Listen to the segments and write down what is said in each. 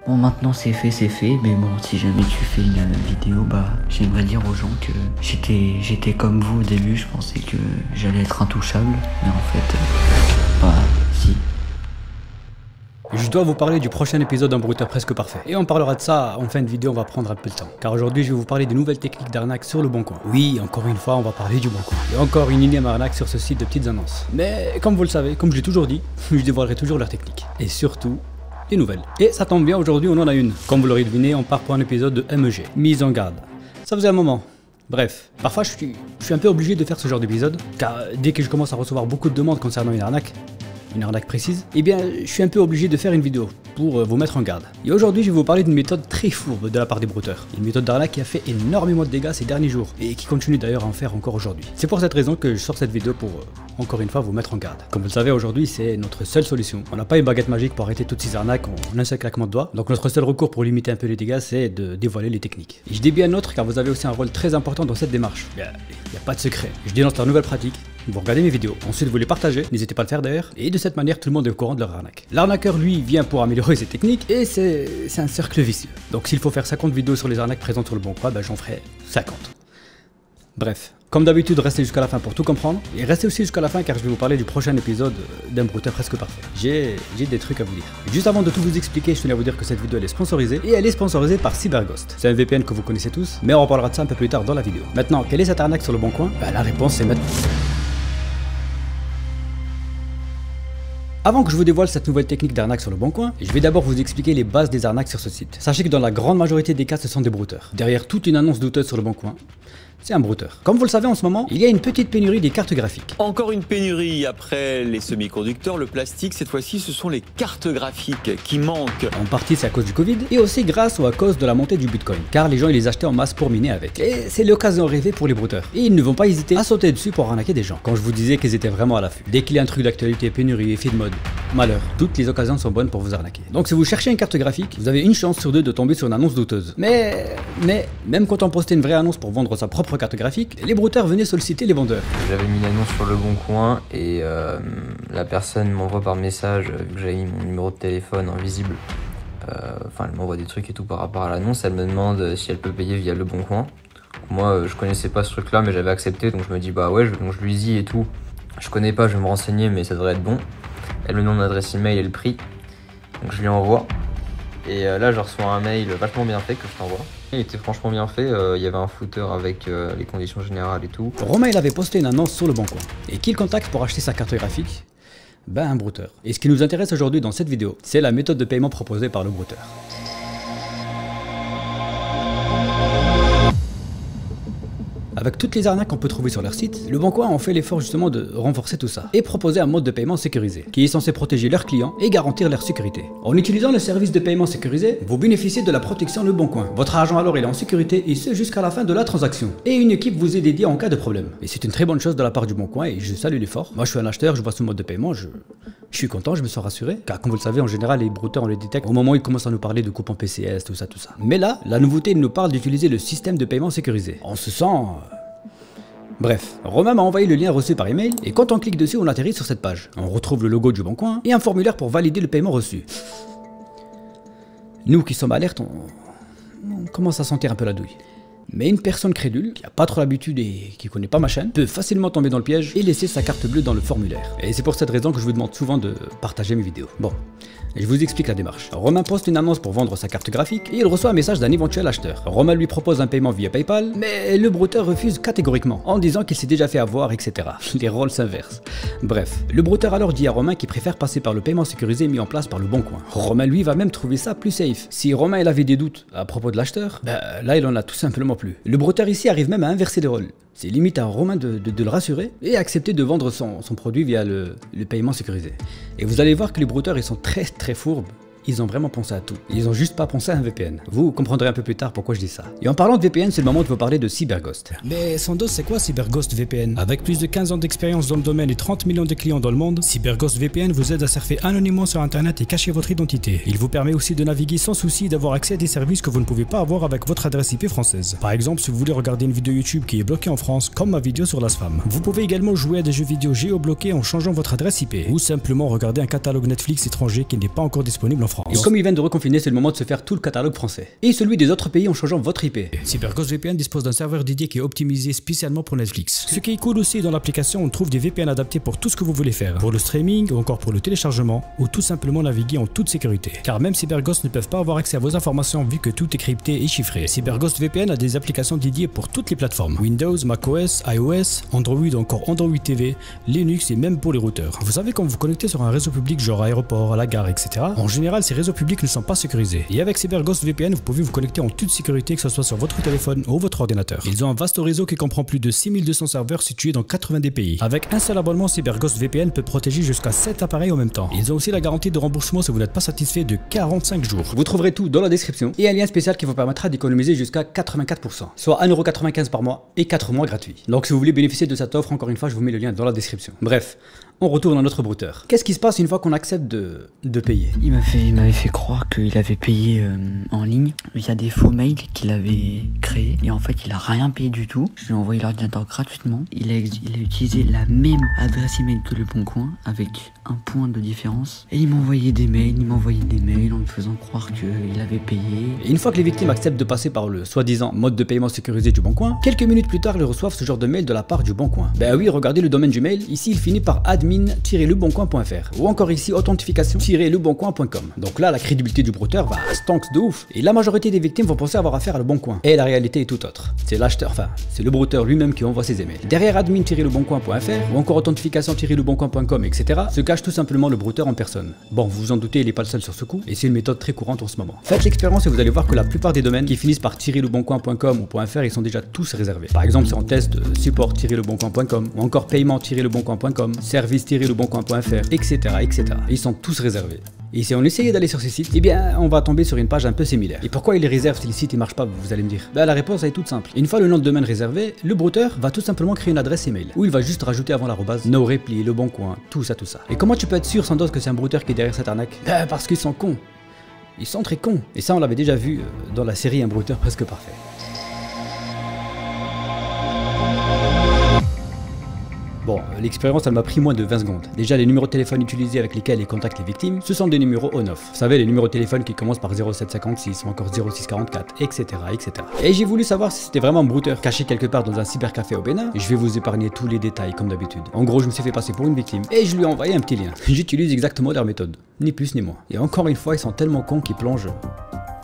Bon, maintenant c'est fait, mais bon, si jamais tu fais une vidéo, bah, j'aimerais dire aux gens que j'étais comme vous au début, je pensais que j'allais être intouchable, mais en fait, bah, si. Je dois vous parler du prochain épisode d'un brouteur presque parfait. Et on parlera de ça en fin de vidéo, on va prendre un peu de temps. Car aujourd'hui, je vais vous parler de nouvelles techniques d'arnaque sur le Bon Coin. Oui, encore une fois, on va parler du Bon Coin. Et encore une énième arnaque sur ce site de petites annonces. Mais comme vous le savez, comme je l'ai toujours dit, je dévoilerai toujours leurs techniques. Et surtout, les nouvelles. Et ça tombe bien, aujourd'hui on en a une. Comme vous l'aurez deviné, on part pour un épisode de MEG, mise en garde. Ça faisait un moment. Bref, parfois je suis un peu obligé de faire ce genre d'épisode, car dès que je commence à recevoir beaucoup de demandes concernant une arnaque précise, eh bien je suis un peu obligé de faire une vidéo pour vous mettre en garde. Et aujourd'hui je vais vous parler d'une méthode très fourbe de la part des brouteurs. Une méthode d'arnaque qui a fait énormément de dégâts ces derniers jours et qui continue d'ailleurs à en faire encore aujourd'hui. C'est pour cette raison que je sors cette vidéo pour encore une fois vous mettre en garde. Comme vous le savez, aujourd'hui c'est notre seule solution. On n'a pas une baguette magique pour arrêter toutes ces arnaques en un seul claquement de doigts. Donc notre seul recours pour limiter un peu les dégâts, c'est de dévoiler les techniques. Et je dis bien nôtre car vous avez aussi un rôle très important dans cette démarche. Il n'y a pas de secret. Je dénonce la nouvelle pratique. Vous regardez mes vidéos, ensuite vous les partagez, n'hésitez pas à le faire d'ailleurs, et de cette manière tout le monde est au courant de leur arnaque. L'arnaqueur lui vient pour améliorer ses techniques, et c'est un cercle vicieux. Donc s'il faut faire 50 vidéos sur les arnaques présentes sur le Bon Coin, ben j'en ferai 50. Bref, comme d'habitude, restez jusqu'à la fin pour tout comprendre, et restez aussi jusqu'à la fin car je vais vous parler du prochain épisode d'un brouteur presque parfait. J'ai des trucs à vous dire. Juste avant de tout vous expliquer, je tenais à vous dire que cette vidéo elle est sponsorisée, et elle est sponsorisée par CyberGhost. C'est un VPN que vous connaissez tous, mais on reparlera de ça un peu plus tard dans la vidéo. Maintenant, quelle est cette arnaque sur le Bon Coin? Ben, la réponse c'est maintenant. Avant que je vous dévoile cette nouvelle technique d'arnaque sur le Bon Coin, je vais d'abord vous expliquer les bases des arnaques sur ce site. Sachez que dans la grande majorité des cas, ce sont des brouteurs. Derrière toute une annonce douteuse sur le Bon Coin, c'est un brouteur. Comme vous le savez en ce moment, il y a une petite pénurie des cartes graphiques. Encore une pénurie après les semi-conducteurs, le plastique, cette fois-ci ce sont les cartes graphiques qui manquent. En partie c'est à cause du Covid et aussi grâce ou à cause de la montée du Bitcoin. Car les gens ils les achetaient en masse pour miner avec. Et c'est l'occasion rêvée pour les brouteurs. Et ils ne vont pas hésiter à sauter dessus pour arnaquer des gens. Quand je vous disais qu'ils étaient vraiment à l'affût. Dès qu'il y a un truc d'actualité, pénurie, effet de mode, malheur, toutes les occasions sont bonnes pour vous arnaquer. Donc si vous cherchez une carte graphique, vous avez une chance sur deux de tomber sur une annonce douteuse. Mais même quand on postait une vraie annonce pour vendre sa propre carte graphique, les brouteurs venaient solliciter les vendeurs. J'avais mis l'annonce sur le Bon Coin et la personne m'envoie par message, vu que j'avais mis mon numéro de téléphone invisible, enfin elle m'envoie des trucs et tout par rapport à l'annonce, elle me demande si elle peut payer via le Bon Coin. Moi je connaissais pas ce truc là mais j'avais accepté donc je me dis bah ouais, donc je lui dis et tout. Je connais pas, je vais me renseigner mais ça devrait être bon. Elle me demande l'adresse email et le prix, donc je lui envoie. Et là je reçois un mail vachement bien fait que je t'envoie. Il était franchement bien fait, il y avait un footer avec les conditions générales et tout. Romain il avait posté une annonce sur le Bon Coin. Et qui le contacte pour acheter sa carte graphique? Ben un brouteur. Et ce qui nous intéresse aujourd'hui dans cette vidéo, c'est la méthode de paiement proposée par le brouteur. Avec toutes les arnaques qu'on peut trouver sur leur site, le Bon Coin ont fait l'effort justement de renforcer tout ça et proposer un mode de paiement sécurisé qui est censé protéger leurs clients et garantir leur sécurité. En utilisant le service de paiement sécurisé, vous bénéficiez de la protection Le Bon Coin. Votre argent alors il est en sécurité et ce jusqu'à la fin de la transaction. Et une équipe vous est dédiée en cas de problème. Et c'est une très bonne chose de la part du Bon Coin et je salue l'effort. Moi je suis un acheteur, je vois ce mode de paiement, je suis content, je me sens rassuré. Car comme vous le savez, en général les brouteurs on les détecte au moment où ils commencent à nous parler de coupons PCS, tout ça. Mais là, la nouveauté nous parle d'utiliser le système de paiement sécurisé. On se sent... Bref, Romain m'a envoyé le lien reçu par email et quand on clique dessus on atterrit sur cette page. On retrouve le logo du Bon Coin et un formulaire pour valider le paiement reçu. Nous qui sommes alertes, on commence à sentir un peu la douille. Mais une personne crédule, qui a pas trop l'habitude et qui connaît pas ma chaîne, peut facilement tomber dans le piège et laisser sa carte bleue dans le formulaire. Et c'est pour cette raison que je vous demande souvent de partager mes vidéos. Bon, je vous explique la démarche. Romain poste une annonce pour vendre sa carte graphique et il reçoit un message d'un éventuel acheteur. Romain lui propose un paiement via PayPal, mais le brouteur refuse catégoriquement, en disant qu'il s'est déjà fait avoir, etc. Les rôles s'inversent. Bref, le brouteur alors dit à Romain qu'il préfère passer par le paiement sécurisé mis en place par le Bon Coin. Romain lui va même trouver ça plus safe. Si Romain il avait des doutes à propos de l'acheteur, là il en a tout simplement plus. Le brouteur ici arrive même à inverser les rôles. C'est limite à Romain de le rassurer et accepter de vendre son produit via le paiement sécurisé. Et vous allez voir que les brouteurs ils sont très fourbes. Ils ont vraiment pensé à tout. Ils ont juste pas pensé à un VPN. Vous comprendrez un peu plus tard pourquoi je dis ça. Et en parlant de VPN, c'est le moment de vous parler de CyberGhost. Mais sans dos, c'est quoi CyberGhost VPN? Avec plus de 15 ans d'expérience dans le domaine et 30 millions de clients dans le monde, CyberGhost VPN vous aide à surfer anonymement sur internet et cacher votre identité. Il vous permet aussi de naviguer sans souci et d'avoir accès à des services que vous ne pouvez pas avoir avec votre adresse IP française. Par exemple, si vous voulez regarder une vidéo YouTube qui est bloquée en France, comme ma vidéo sur la spam. Vous pouvez également jouer à des jeux vidéo géobloqués en changeant votre adresse IP, ou simplement regarder un catalogue Netflix étranger qui n'est pas encore disponible en France. Et comme ils viennent de reconfiner, c'est le moment de se faire tout le catalogue français. Et celui des autres pays en changeant votre IP. CyberGhost VPN dispose d'un serveur dédié qui est optimisé spécialement pour Netflix. Ce qui est cool aussi, dans l'application, on trouve des VPN adaptés pour tout ce que vous voulez faire. Pour le streaming, ou encore pour le téléchargement, ou tout simplement naviguer en toute sécurité. Car même CyberGhost ne peuvent pas avoir accès à vos informations vu que tout est crypté et chiffré. CyberGhost VPN a des applications dédiées pour toutes les plateformes. Windows, macOS, iOS, Android, encore Android TV, Linux et même pour les routeurs. Vous savez, quand vous vous connectez sur un réseau public genre aéroport, à la gare, etc. En général, ces réseaux publics ne sont pas sécurisés. Et avec CyberGhost VPN, vous pouvez vous connecter en toute sécurité, que ce soit sur votre téléphone ou votre ordinateur. Ils ont un vaste réseau qui comprend plus de 6200 serveurs situés dans 90 pays. Avec un seul abonnement, CyberGhost VPN peut protéger jusqu'à 7 appareils en même temps. Ils ont aussi la garantie de remboursement si vous n'êtes pas satisfait de 45 jours. Vous trouverez tout dans la description et un lien spécial qui vous permettra d'économiser jusqu'à 84%, soit 1,95€ par mois et 4 mois gratuits. Donc si vous voulez bénéficier de cette offre, encore une fois, je vous mets le lien dans la description. Bref, on retourne à notre brouteur. Qu'est-ce qui se passe une fois qu'on accepte de payer? Il m'avait fait croire qu'il avait payé en ligne via des faux mails qu'il avait créés. Et en fait, il a rien payé du tout. Je lui ai envoyé l'ordinateur gratuitement. Il a utilisé la même adresse email que Le Bon Coin avec un point de différence. Et il m'envoyait des mails, en me faisant croire qu'il avait payé. Et une fois que les victimes acceptent de passer par le soi-disant mode de paiement sécurisé du Bon Coin, quelques minutes plus tard, ils reçoivent ce genre de mail de la part du Bon Coin. Ben oui, regardez le domaine du mail. Ici, il finit par admin-leboncoin.fr ou encore ici authentification-leboncoin.com. Donc là, la crédibilité du brouteur va stonks de ouf. Et la majorité des victimes vont penser avoir affaire à Le Bon Coin. Et la réalité est tout autre. C'est l'acheteur, enfin, c'est le brouteur lui-même qui envoie ses emails. Derrière admin-leboncoin.fr ou encore authentification-leboncoin.com, etc. se cache tout simplement le brouteur en personne. Bon, vous vous en doutez, il n'est pas le seul sur ce coup, et c'est une méthode très courante en ce moment. Faites l'expérience et vous allez voir que la plupart des domaines qui finissent par leboncoin.com ou .fr, ils sont déjà tous réservés. Par exemple, si on teste support-leboncoin.com ou encore paiement-leboncoin.com, service-leboncoin.fr, etc., etc. Ils sont tous réservés. Et si on essayait d'aller sur ces sites, eh bien, on va tomber sur une page un peu similaire. Et pourquoi il les réserve si le site ne marche pas, vous allez me dire? Ben, la réponse est toute simple. Une fois le nom de domaine réservé, le brouteur va tout simplement créer une adresse email où il va juste rajouter avant l'arrobase no repli, Le Bon Coin, tout ça. Et comment tu peux être sûr sans doute que c'est un brouteur qui est derrière cette arnaque? Ben, parce qu'ils sont cons. Ils sont très cons. Et ça, on l'avait déjà vu dans la série Un brouteur presque parfait. Bon, l'expérience, elle m'a pris moins de 20 secondes. Déjà, les numéros de téléphone utilisés avec lesquels ils contactent les victimes, ce sont des numéros on-off. Vous savez, les numéros de téléphone qui commencent par 0756 ou encore 0644, etc., etc. Et j'ai voulu savoir si c'était vraiment un brouteur caché quelque part dans un cybercafé au Bénin. Je vais vous épargner tous les détails comme d'habitude. En gros, je me suis fait passer pour une victime et je lui ai envoyé un petit lien. J'utilise exactement leur méthode, ni plus ni moins. Et encore une fois, ils sont tellement cons qu'ils plongent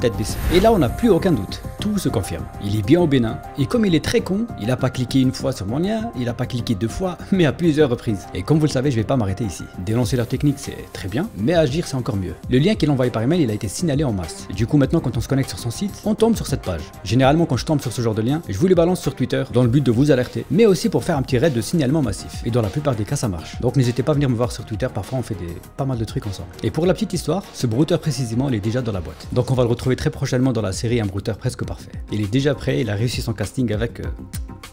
tête baissée. Et là, on n'a plus aucun doute. Tout se confirme. Il est bien au Bénin. Et comme il est très con, il n'a pas cliqué une fois sur mon lien, il n'a pas cliqué 2 fois, mais à plusieurs reprises. Et comme vous le savez, je vais pas m'arrêter ici. Dénoncer leur technique, c'est très bien, mais agir, c'est encore mieux. Le lien qu'il a envoyé par email, il a été signalé en masse. Et du coup, maintenant, quand on se connecte sur son site, on tombe sur cette page. Généralement, quand je tombe sur ce genre de lien, je vous les balance sur Twitter, dans le but de vous alerter, mais aussi pour faire un petit raid de signalement massif. Et dans la plupart des cas, ça marche. Donc n'hésitez pas à venir me voir sur Twitter, parfois on fait pas mal de trucs ensemble. Et pour la petite histoire, ce brouteur précisément, il est déjà dans la boîte. Donc on va le retrouver très prochainement dans la série Un brouteur presque parfait. Il est déjà prêt, il a réussi son casting avec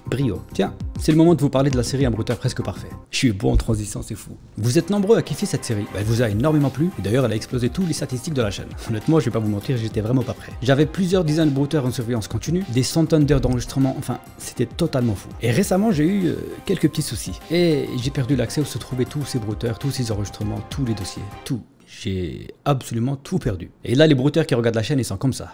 brio. Tiens, c'est le moment de vous parler de la série Un brouteur presque parfait. Je suis bon en transition, c'est fou. Vous êtes nombreux à kiffer cette série. Elle vous a énormément plu. D'ailleurs, elle a explosé toutes les statistiques de la chaîne. Honnêtement, je vais pas vous mentir, j'étais vraiment pas prêt. J'avais plusieurs dizaines de brouteurs en surveillance continue, des centaines d'heures d'enregistrement, enfin, c'était totalement fou. Et récemment, j'ai eu quelques petits soucis. Et j'ai perdu l'accès où se trouvaient tous ces brouteurs, tous ces enregistrements, tous les dossiers, tout. J'ai absolument tout perdu. Et là, les brouteurs qui regardent la chaîne, ils sont comme ça.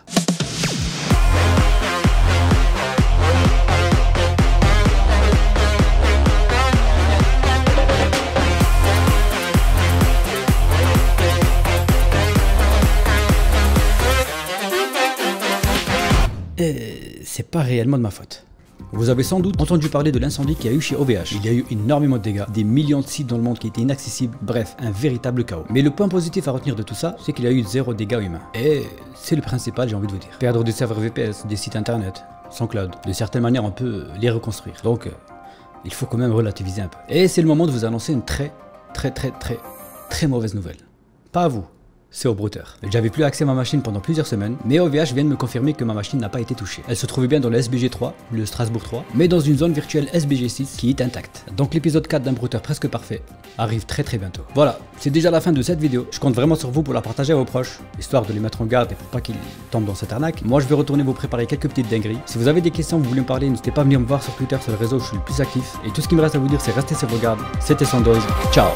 C'est pas réellement de ma faute. Vous avez sans doute entendu parler de l'incendie qu'il y a eu chez OVH. Il y a eu énormément de dégâts, des millions de sites dans le monde qui étaient inaccessibles, bref, un véritable chaos. Mais le point positif à retenir de tout ça, c'est qu'il y a eu 0 dégâts humains. Et c'est le principal, j'ai envie de vous dire. Perdre des serveurs VPS, des sites internet, sans cloud, de certaines manières on peut les reconstruire. Donc, il faut quand même relativiser un peu. Et c'est le moment de vous annoncer une très mauvaise nouvelle. Pas à vous. C'est au brouteur. J'avais plus accès à ma machine pendant plusieurs semaines, mais OVH vient de me confirmer que ma machine n'a pas été touchée. Elle se trouvait bien dans le SBG 3, le Strasbourg 3, mais dans une zone virtuelle SBG 6 qui est intacte. Donc l'épisode 4 d'un brouteur presque parfait arrive très bientôt. Voilà, c'est déjà la fin de cette vidéo. Je compte vraiment sur vous pour la partager à vos proches, histoire de les mettre en garde et pour pas qu'ils tombent dans cette arnaque. Moi je vais retourner vous préparer quelques petites dingueries. Si vous avez des questions, vous voulez me parler, n'hésitez pas à venir me voir sur Twitter, sur le réseau où je suis le plus actif. Et tout ce qui me reste à vous dire, c'est restez sur vos gardes. C'était Sandoz, ciao.